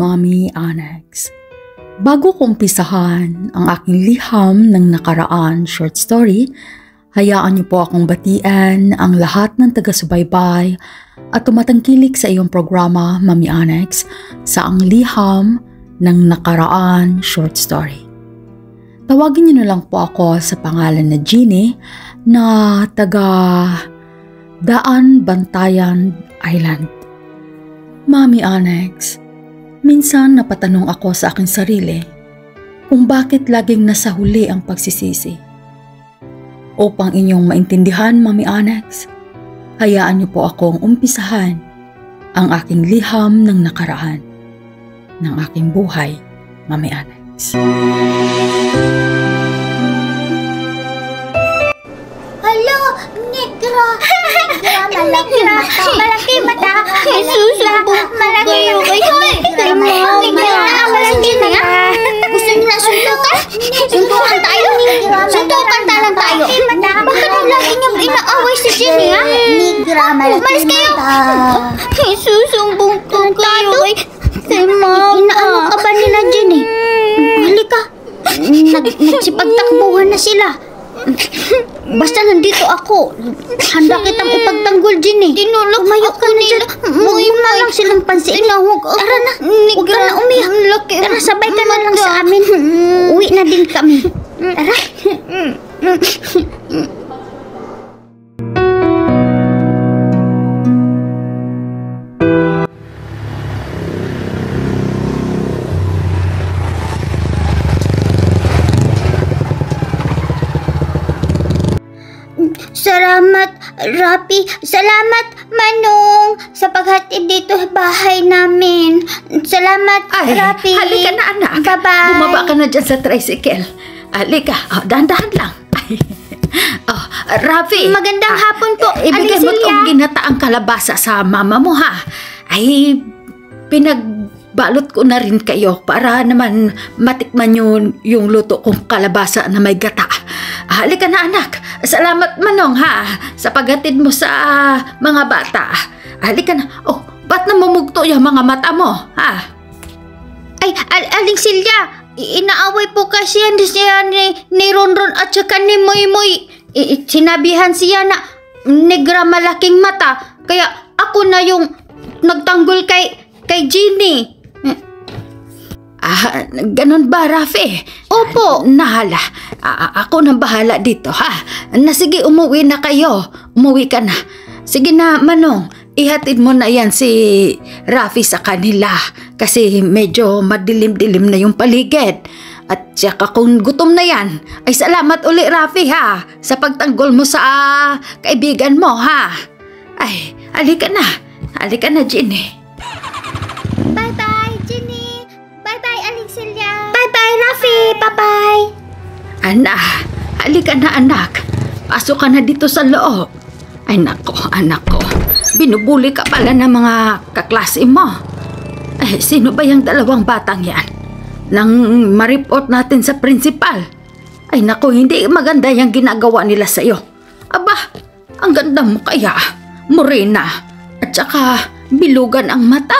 Mommy Annex. Bago ko umpisahan ang aking liham ng nakaraan short story, hayaan niyo po akong batian ang lahat ng taga-subaybay at tumatangkilik sa iyong programa, Mommy Annex, sa ang liham ng nakaraan short story. Tawagin niyo na lang po ako sa pangalan na Jeannie na taga Daan Bantayan Island. Mommy Annex, minsan napatanong ako sa aking sarili kung bakit laging nasa huli ang pagsisisi. Upang inyong maintindihan, Mommy Annex, hayaan niyo po akong umpisahan ang aking liham ng nakaraan ng aking buhay, Mommy Annex. Hello, Negra! Malaki mata! Susumbong malaki yung kayo! Malaki na yan! Gusto niyo na suntukan? Suntukan tayo? Suntukan talang tayo! Bakit lagi niyong inaaway si Jenny, ha? Negra, malaki mata! Susumbong ko kayo kay Mama! Inaano ka ba nila, Jenny? Halika! Nagsipagtakbuhan na sila! Basta nandito ako, handa kitang ipagtanggol, Jenny. Tumayo ka na dyan. Huwag mo na lang silang pansin. Tara na, huwag ka na umiyak. Tara, sabay ka na lang sa amin. Uwi na din kami. Tara. Salamat, Rapi. Salamat, Manong, sa paghatid dito sa bahay namin. Salamat, Rapi. Halika na, anak. Bye-bye. Bumaba ka na dyan sa tricycle. Halika, dahan-dahan lang. Rafi. Magandang hapon po, Ibigay mo Alicelia. itong ginataang kalabasa sa mama mo, ha? Ay, pinagbalot ko na rin kayo para naman matikman yung luto kong kalabasa na may gata. Halika na, anak. Salamat, Manong, ha, sa paghatid mo sa mga bata. Halika na. Oh, ba't namumugto yung mga mata mo, ha? Ay, Aling Silya, inaaway po kasi yan siya ni Ronron at saka ni Moy. Sinabihan siya na Negra malaking mata. Kaya ako na yung nagtanggol kay Jeannie. Ganun ba, Rafi? Opo. Nahala. Ako nang bahala dito, ha? Sige, umuwi na kayo. Umuwi ka na. Sige na, Manong. Ihatid mo na yan si Rafi sa kanila. Kasi medyo madilim-dilim na yung paligid. At saka kung gutom na yan, ay salamat uli, Rafi, ha? Sa pagtanggol mo sa kaibigan mo, ha? Ay, halika na. Halika na, Jenny. Bye-bye, Jenny. Bye-bye, Aling Silya. Bye-bye, Rafi. Bye-bye. Anak, halika na, anak. Pasok ka na dito sa loob. Ay nako, anak ko. Binubuli ka pala ng mga kaklase mo. Eh, sino ba yung dalawang batang yan? Nang ma-report natin sa principal. Ay nako, hindi maganda yung ginagawa nila sa'yo. Aba, ang ganda mo kaya. Morena. At saka bilugan ang mata.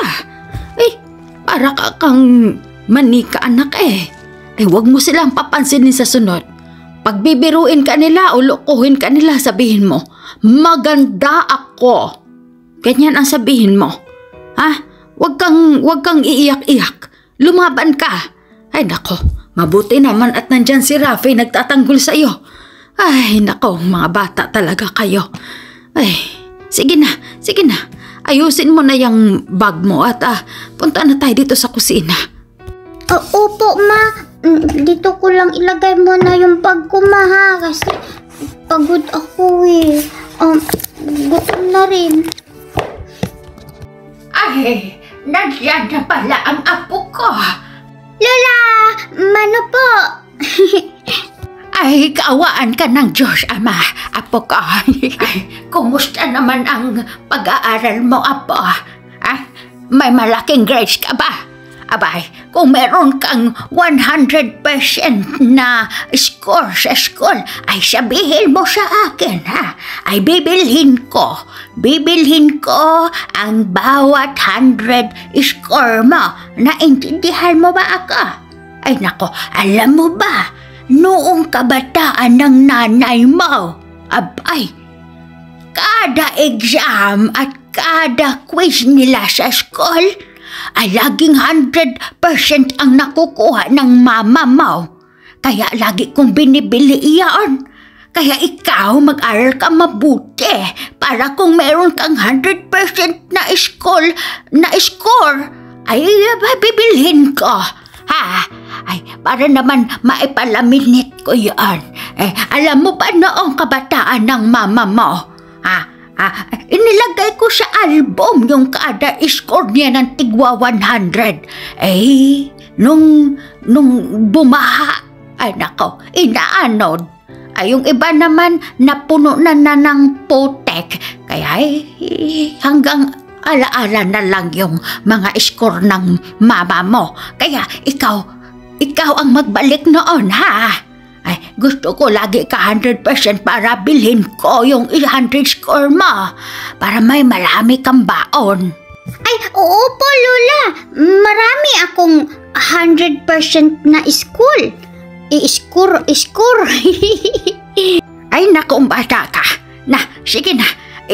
Eh, para kang manika, anak eh. Ay wag mo silang papansinin sa sunod. Pag bibiruin ka nila o lukuhin ka nila, sabihin mo, maganda ako. Ganyan ang sabihin mo. Ha? Wag kang iiyak-iyak. Lumaban ka. Ay nako, mabuti naman at nandyan si Rafi nagtatanggol sa iyo. Ay nako, mga bata talaga kayo. Ay, sige na. Ayusin mo na yung bag mo at punta na tayo dito sa kusina. Opo, Ma. Dito ko lang ilagay mo na yung bag ko, Ma, ha? Kasi pagod ako eh. Gutom na rin. Ay, nandiyan na pala ang apo ko. Lola! Mano po? Ay, kaawaan ka ng Diyos, Ama. Apo ko. Ay, kumusta naman ang pag-aaral mo, Apo? May malaking grades ka ba? Abay, kung meron kang 100% na score sa school, ay sabihin mo sa akin, ha? Ay bibilhin ko ang bawat 100 score mo. Naintindihan mo ba ako? Ay nako, alam mo ba, noong kabataan ng nanay mo, abay, kada exam at kada quiz nila sa school, ay laging 100% ang nakukuha ng mama mo. Kaya lagi kong binibili iyon. Kaya ikaw mag-aral ka mabuti para kung meron kang 100% na score, ay bibilhin ko. Ha? Ay, para naman maipalaminit ko yan. Alam mo ba noong kabataan ng mama mo? Inilagay ko sa album yung kada score niya ng tigwa 100. Nung bumaha, ay nako, inaanod. Ay, yung iba naman napuno na ng putek. Kaya hanggang alaala na lang yung mga score ng mama mo. Kaya ikaw ang magbalik noon, ha? Ay, gusto ko lagi ka 100% para bilhin ko yung 100 score mo. Para may marami kang baon. Ay, oo po, Lola. Marami akong 100% na school. Score. Ay, naku, bata ka. Na, sige na.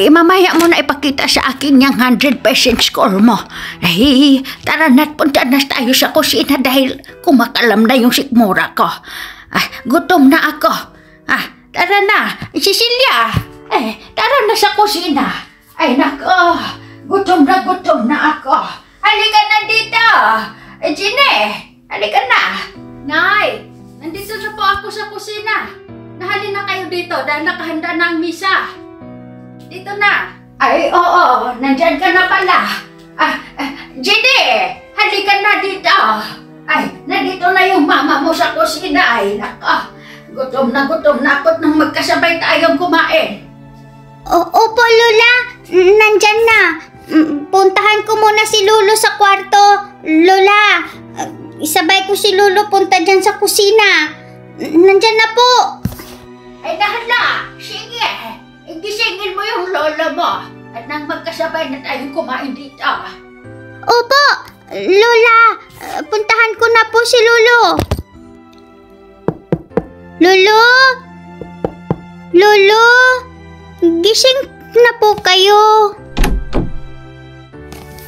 Mamaya mo na ipakita sa akin yung 100% score mo. Ay, tara na't punta na tayo sa kusina dahil kumakalam na yung sikmura ko. Gutom na ako. Tara na, Cecilia. Tara na sa kusina. Ay, nako, gutom na ako. Halika na dito. Gine, halika na. Nay, nandito na po ako sa kusina. Nahalin na kayo dito dahil nakahanda na ang misa. Dito na. Ay, oo, nandyan ka na pala. Gine, halika na dito. Ay, nandito na yung mama mo sa kusina. Ay, nako, gutom na ako nang magkasabay tayong kumain. Opo, Lola. Nandyan na. Puntahan ko muna si Lolo sa kwarto. Lola, isabay ko si Lolo punta dyan sa kusina. Nandyan na po. Ay, dahala. Sige, igisingin mo yung lola mo. At nang magkasabay na tayong kumain dito. Opo, Lola. Puntahan ko na po si Lolo. Lolo, gising na po kayo.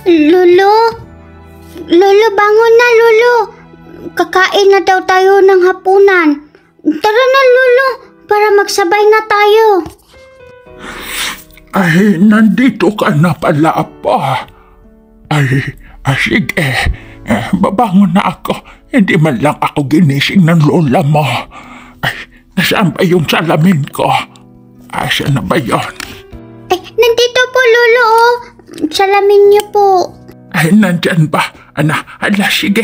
Lolo, bangon na, Lolo. Kakain na daw tayo ng hapunan. Tara na, Lolo, para magsabay na tayo. Ay, nandito ka na pala pa. Ay, sige. Babangon na ako. Hindi man lang ako ginising ng lola mo. Ay, nasaan ba yung salamin ko? Asa na ba yun? Ay, nandito po, Lolo. Salamin niyo po. Ay, nandyan ba? Ala, sige.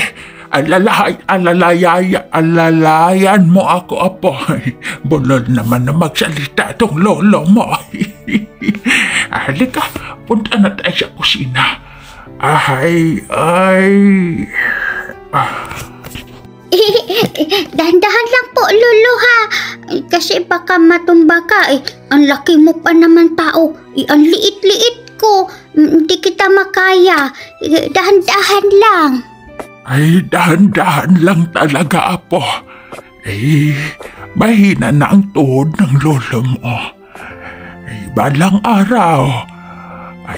Alalayan mo ako, apo. Bulol naman na magsalita tong lolo mo. Halika, punta na tayo sa kusina. Dahan-dahan lang po, Lolo, ha. Kasi baka matumba ka. Ang laki mo pa naman tao. Ang liit-liit ko. Hindi kita makaya. Dahan-dahan lang. Ay, dahan-dahan lang talaga, apo. Mahina na ang tuhod ng lolo mo. Balang araw,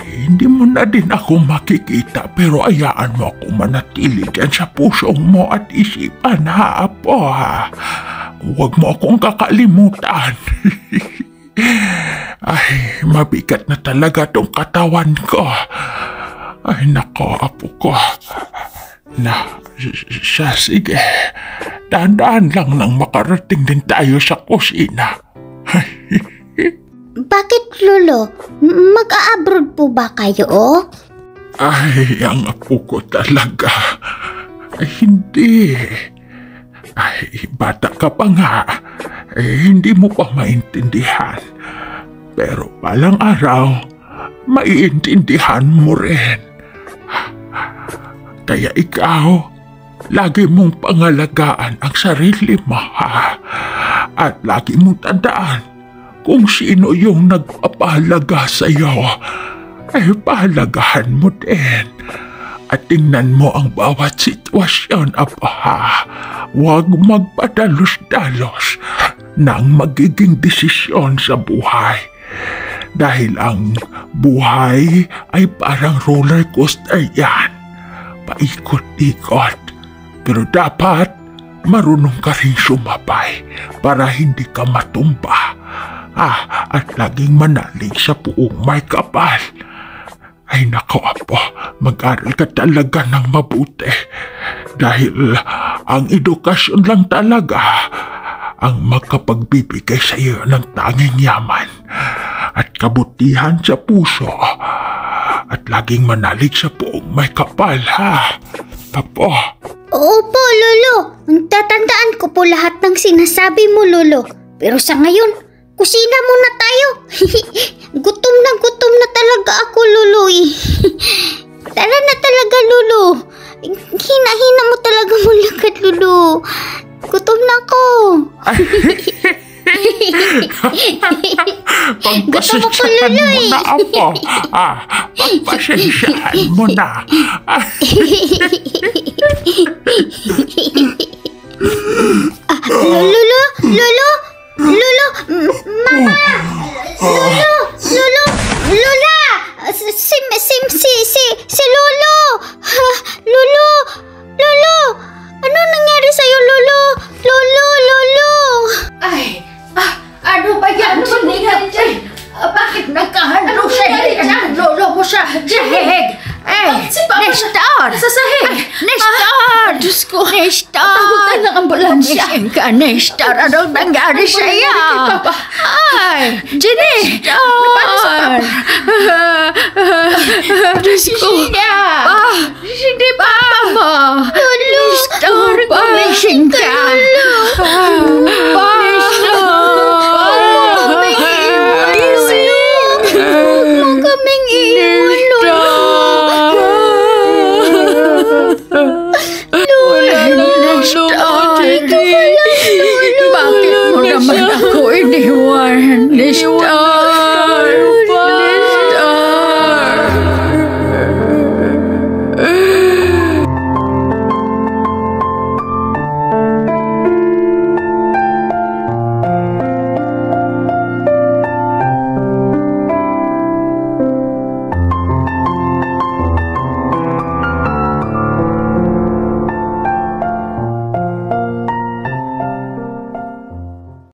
hindi mo na din ako makikita, pero ayaan mo ako manatili dyan sa pusong mo at isipan, ha, apo, ha? Huwag mo akong kakalimutan. Ay, mabigat na talaga tong katawan ko. Ay, nako, apo ko. Sige. Dahan-dahan lang nang makarating din tayo sa kusina. Bakit, Lolo? Mag-a-abroad po ba kayo? Ay, ang apo ko talaga. Ay, hindi. Ay, bata ka pa nga. Hindi mo pa maintindihan. Pero balang araw, maiintindihan mo rin. Kaya ikaw, lagi mong pangalagaan ang sarili mo, ha? At lagi mong tandaan, kung sino yung nagpapahalaga sa iyo, ay pahalagahan mo din. At tingnan mo ang bawat sitwasyon, Apo, ha? Huwag magpadalos-dalos ng magiging desisyon sa buhay. Dahil ang buhay ay parang roller coaster yan. Paikot-ikot. Pero dapat marunong ka rin sumabay para hindi ka matumba. At laging manalig sa puong may kapal. Ay nako, Apo, mag-aral ka talaga ng mabuti. Dahil ang edukasyon lang talaga ang makapagbibigay sa iyo ng tanging yaman at kabutihan sa puso. At laging manalig sa puong may kapal, ha? Apo. Opo, Lolo. Tatandaan ko po lahat ng sinasabi mo, Lolo. Pero sa ngayon, kusina muna tayo. Gutom na talaga ako, Lolo. Tara na talaga, Lolo. Hina-hina mo talaga mulakad, Lolo. Gutom na ako. Pagpasensyahan mo na, Apo. Pagpasensyahan mo na. Lolo, Mama! Lola! Si Lolo! Lolo! Ano nangyari sa'yo, Lolo? Lolo! Ay, ano ba yan? Bakit nagkahalo siya? Lolo mo siya. Jeheg! Nestor! Sa sahig! Nestor! Diyos ko, Nestor! Tawagan ng ambulansya. Gising ka, Nestor. Anong nangyari sa'yo? Ay! Jenny! Paano sa papa? Diyos ko! Hindi papa mo! Nestor, gumising ka! Bakit mo naman ako iniwan, Nestor?